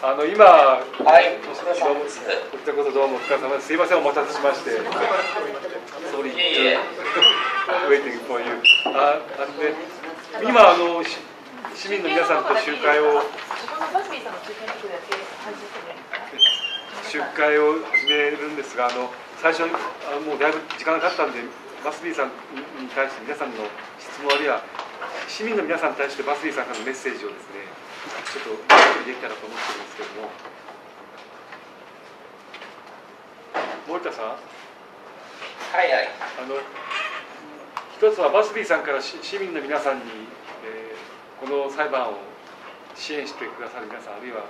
今、はい、お疲れ様です。こちらこそどうもお疲れ様です。すいません、お待たせしまして。Sorry, waiting for you. 今、市民の皆さんと集会を始めるんですが、最初にもうだいぶ時間が経ったんで、バスビーさんに対して皆さんの質問あるいは市民の皆さんに対してバスビーさんからのメッセージをですね、ちょっとできたらと思ってるんですけども、森田さん。はいはい。一つはバスビーさんから市民の皆さんに、この裁判を支援してくださる皆さん、あるいは、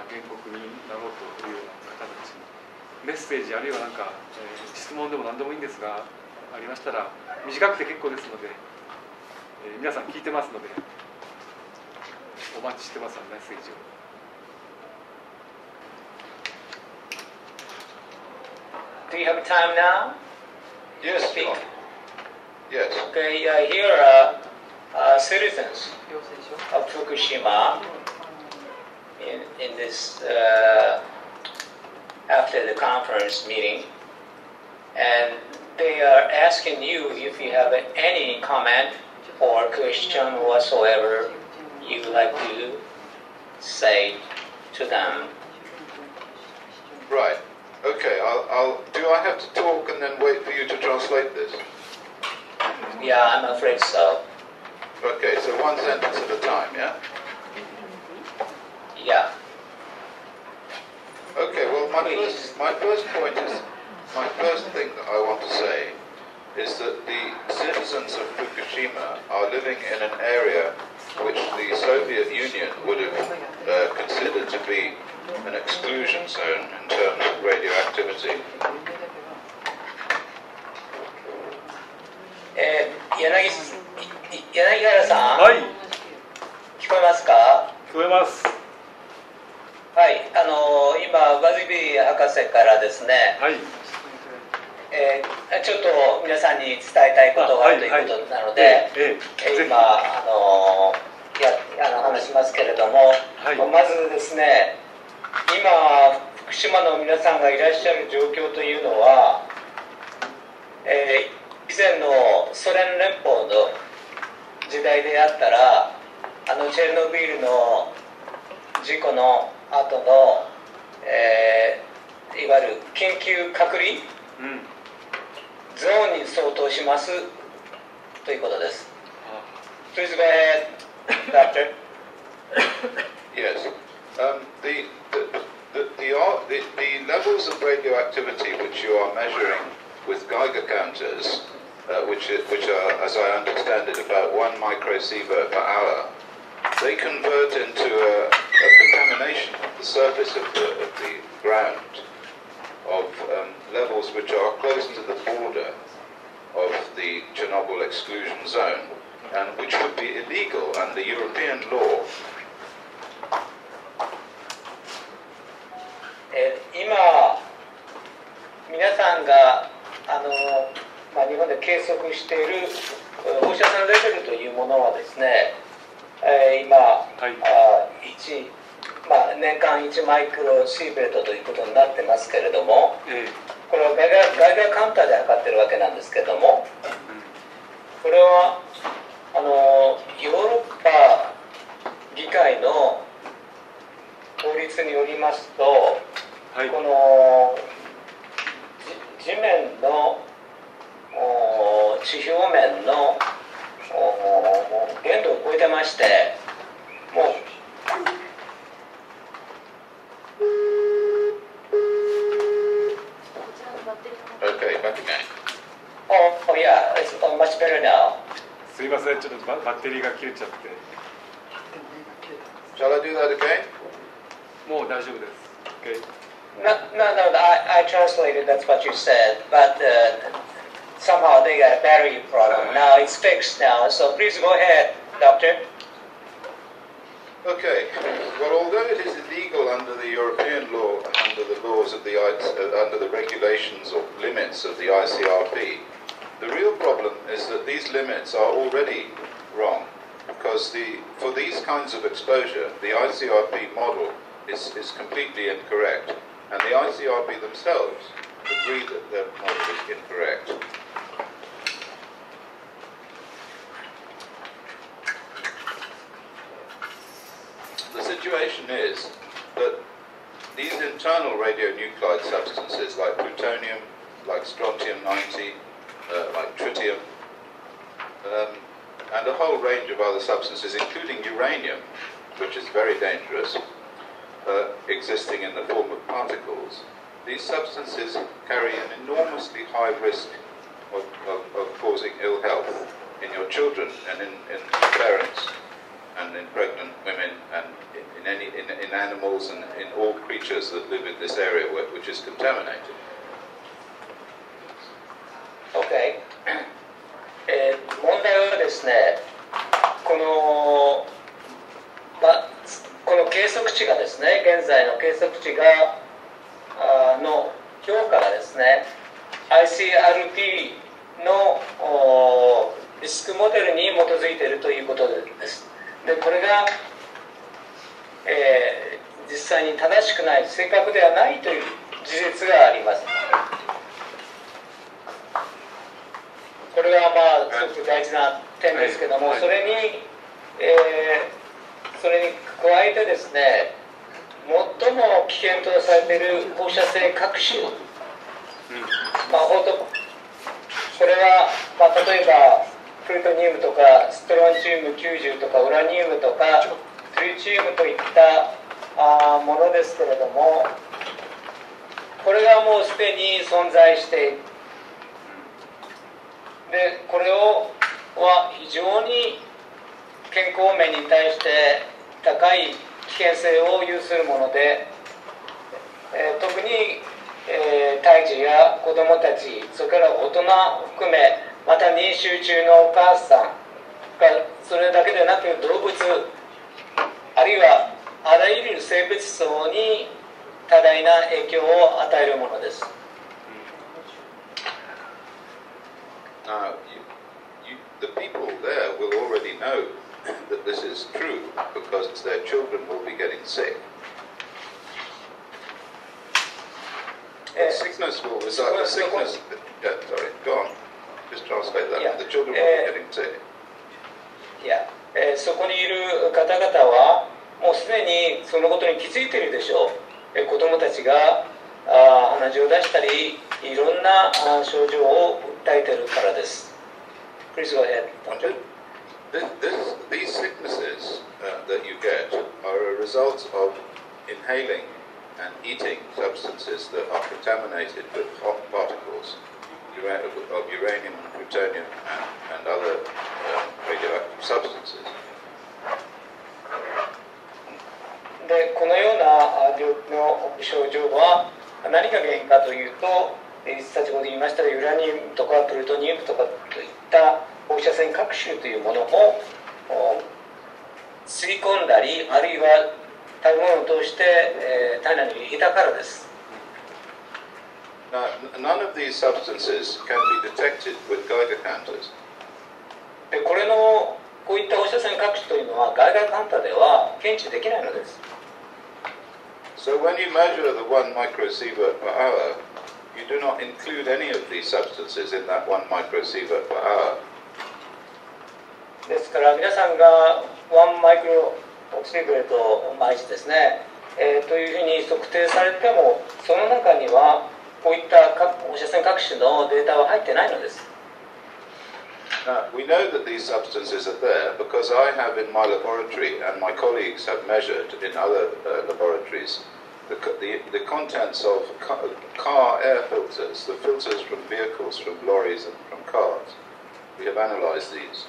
原告になろうというような方たちにメッセージあるいは質問でも何でもいいんですがありましたら短くて結構ですので、皆さん聞いてますのでお待ちしてますメッセージを。Do you have time now? Yes, Speak. Yes. Okay, here are citizens of Fukushima in this after the conference meeting, and they are asking you if you have any comment or question whatsoever you would like to say to them. Right. Okay. Do I have to talk and then wait for you to translate this? Yeah, I'm afraid so. Okay. So one sentence at a time. Yeah. Yeah. Okay. Well, my first point is my first thing that I want to say is that the citizens of Fukushima are living in an area which the Soviet Union would have considered to be an exclusion zone in terms of radioactivity. 柳原さん、はい。聞こえますか？聞こえます。はい、今バズビー博士からですね、はい。ちょっと皆さんに伝えたいことがあるということなので、今話しますけれども、はい、まずですね、今福島の皆さんがいらっしゃる状況というのは、以前のソ連連邦の時代であったら、チェルノビールの事故の後の、いわゆる緊急隔離、ゾーンに相当しますということです。Please go ahead, Doctor. Yes. The levels of radioactivity which you are measuring with Geiger counters, which are, as I understand it, about 1 microsievert per hour, they convert into a contamination of the surface of the ground of levels which are close to the border of the Chernobyl exclusion zone, and which would be illegal under European law. 今皆さんが日本で計測している放射線レベルというものはですね、今、年間1マイクロシーベルトということになってますけれども、これはガイガーカウンターで測ってるわけなんですけれども、これはヨーロッパ議会の法律によりますと、この地面の地表面の限度を超えてまして、もうOkay, back again. Oh yeah, it's much better now. すいません、ちょっとバッテリーが切れちゃって。Shall I do that again? もう大丈夫です。Okay. No, I translated that's what you said, but somehow they got a battery problem. Now it's fixed now, so please go ahead, Doctor. Okay. Well, although it is illegal under the European law and under the laws of under the regulations or limits of the ICRP, the real problem is that these limits are already wrong, because for these kinds of exposure, the ICRP model is completely incorrect, and the ICRB themselves agree that their model is incorrect. The situation is that these internal radionuclide substances like plutonium, like strontium-90, like tritium, and a whole range of other substances, including uranium, which is very dangerous, existing in the form of particles. These substances carry an enormously high risk of causing ill health in your children and in parents and in pregnant women and in animals and in all creatures that live in this area which is contaminated. Okay. 問題はですね、この計測値がですね、現在の計測値がの評価がですね、ICRP のリスクモデルに基づいているということです。で、これが、実際に正しくない、正確ではないという事実があります。これはすごく大事な点ですけども、それに加えてですね、最も危険とされている放射性核種、これは、例えばプルトニウムとかストロンチウム90とかウラニウムとかトリチウムといったものですけれども、これがもうすでに存在している。で、これは非常に健康面に対して高い危険性を有するもので、特に、胎児や子どもたち、それから大人を含め、また妊娠中のお母さんが、それだけでなく動物、あるいはあらゆる生物層に多大な影響を与えるものです。The people there will already know that this is true because their children will be getting sick. Sickness will result. Sickness. Yeah, sorry, go on. Just translate that. Yeah. The children will be getting sick. いや、そこにいる方々はもうすでにそのことに気づいているでしょう。子どもたちが鼻血を出したり、いろんな症状を訴えているからです。Please go ahead. These sicknesses that you get are a result of inhaling and eating substances that are contaminated with hot particles of uranium and plutonium and other radioactive substances. で、このような病気の症状は何が原因かというと、先ほど言いましたユラニウムとかプルトニウムとかといった放射線核種というものを吸い込んだり、あるいは食べ物を通して体内に入れたからです。Now, none of these substances can be detected with Geiger counters. で、こういった放射線核種というのはガイガーカウンターでは検知できないのです。So when you measure the 1 microsievert per hour, you do not include any of these substances in that 1 microsievert per hour. ですから皆さんが1マイクロシーベルト毎日ですね、というふうに測定されても、その中にはこういった放射線核種のデータは入ってないのです。Now, we know that these substances are there because I have in my laboratory and my colleagues have measured in other laboratories the contents of car air filters, the filters from vehicles, from lorries and from cars. We have analyzed these.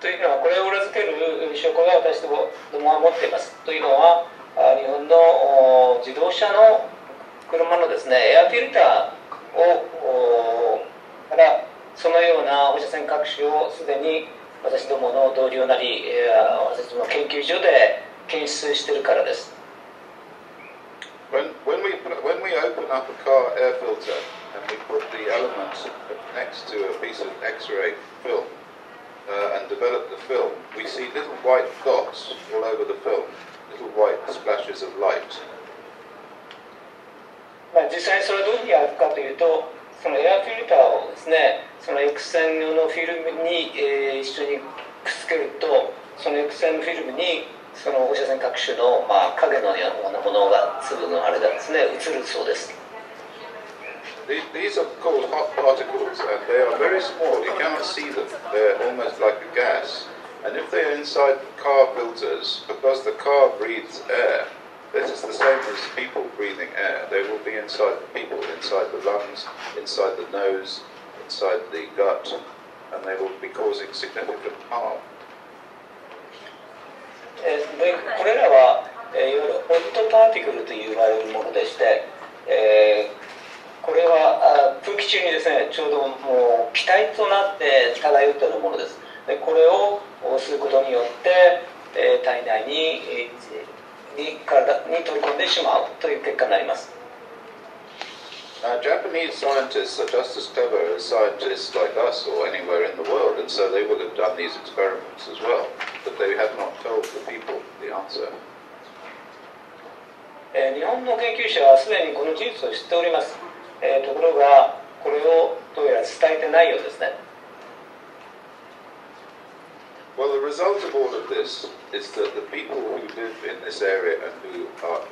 というのはこれを裏付ける証拠が私どもは持っています。というのは日本の自動車の車のですねエアフィルターをからそのような放射線核種をすでに私どもの同僚なり私どもの研究所で検出しているからです。When we open up a car air filter and we put the elements next to a piece of X-ray film, and developed the film, we see little white dots all over the film, little white splashes of light. 実際にそれはどういうふうにやるかというと、そのエアフィルターをですね、その X 線のフィルムに、一緒にくっつけると、その X 線のフィルムにその放射線各種の、影のようなものが、粒のあれがですね、映るそうです。These are called hot particles, and they are very small. You cannot see them. They're almost like a gas. And if they are inside car filters, because the car breathes air, this is the same as people breathing air. They will be inside the people, inside the lungs, inside the nose, inside the gut, and they will be causing significant harm. でこれらは、いわゆるホットパーティクルと言われるものでして、これは空気中にですね、ちょうどもう気体となって漂っているものです。でこれを吸うことによって、体内に体に取り込んでしまうという結果になります。Japanese scientists are just as clever as scientists like us or anywhere in the world, and so they would have done these experiments as well, but they have not told the people the answer. 日本の研究者はすでにこの事実を知っております。ところがこれをどうやら伝えてないようですね。Well, the result of all of this is that the people who live in this area and who are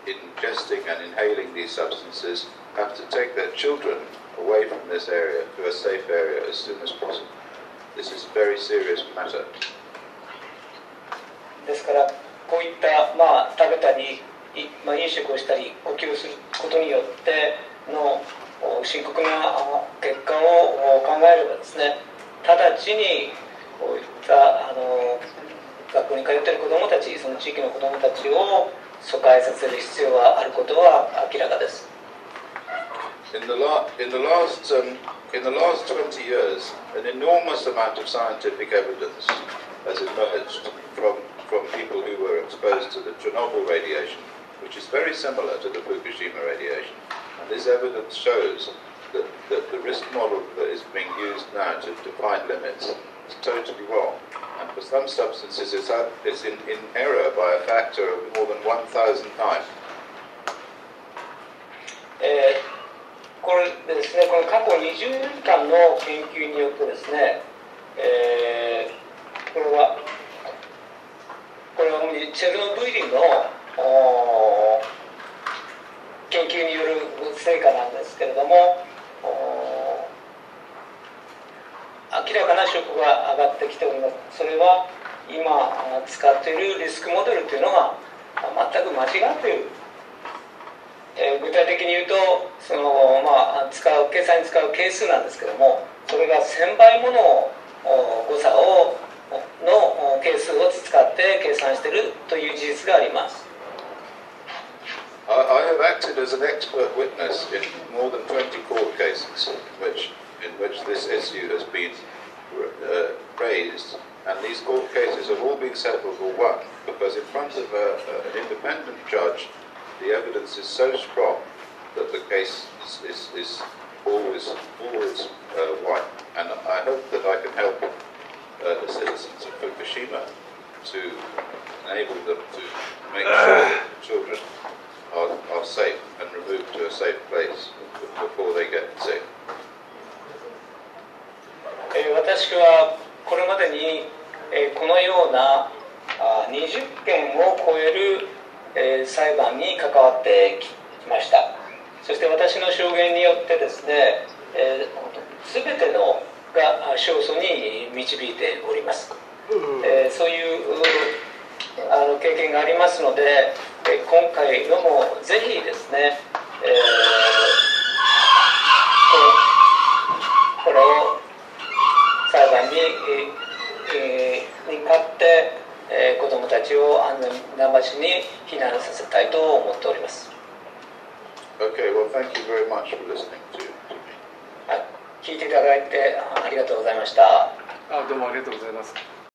ingesting and inhaling these substances have to take their children away from this area to a safe area as soon as possible. This is a very serious matter. ですからこういった、食べたり、飲食をしたり呼吸をすることによっての深刻な結果を考えればですね、直ちにこういった学校に通っている子どもたち、その地域の子どもたちを疎開させる必要があることは明らかです。In the last 20 years, an enormous amount of scientific evidence has emerged from people who were exposed to the Chernobyl radiation, which is very similar to the Fukushima radiation. And this evidence shows that the risk model that is being used now to define limits is totally wrong. And for some substances, it's in error by a factor of more than 1,000 times. これですね、この過去20年間の研究によってですね、これは主にチェルノブイリの研究による成果なんですけれども、明らかな証拠が上がってきております。それは今使っているリスクモデルというのが全く間違っている。具体的に言うと計算に使う係数なんですけども、それが1000倍もの誤差の係数を使って計算しているという事実があります。I have acted as an expert witness in more than 20 court cases in which this issue has been raised, and these court cases have all been settled or won because in front of an independent judge, the evidence is so strong that the case is always won. And I hope that I can help the citizens of Fukushima to enable them to make sure that children are safe and removed to a safe place before they get sick. 私はこれまでにこのような20件を超える裁判に関わってきました。そして私の証言によってですね、全てのが勝訴に導いております。そういう経験がありますので、今回のもぜひですね、これを裁判に勝って、子どもたちを安全な場所に避難させたいと思っております。Okay, well, thank you very much for listening to me. 聞いていただいてありがとうございました。どうもありがとうございます。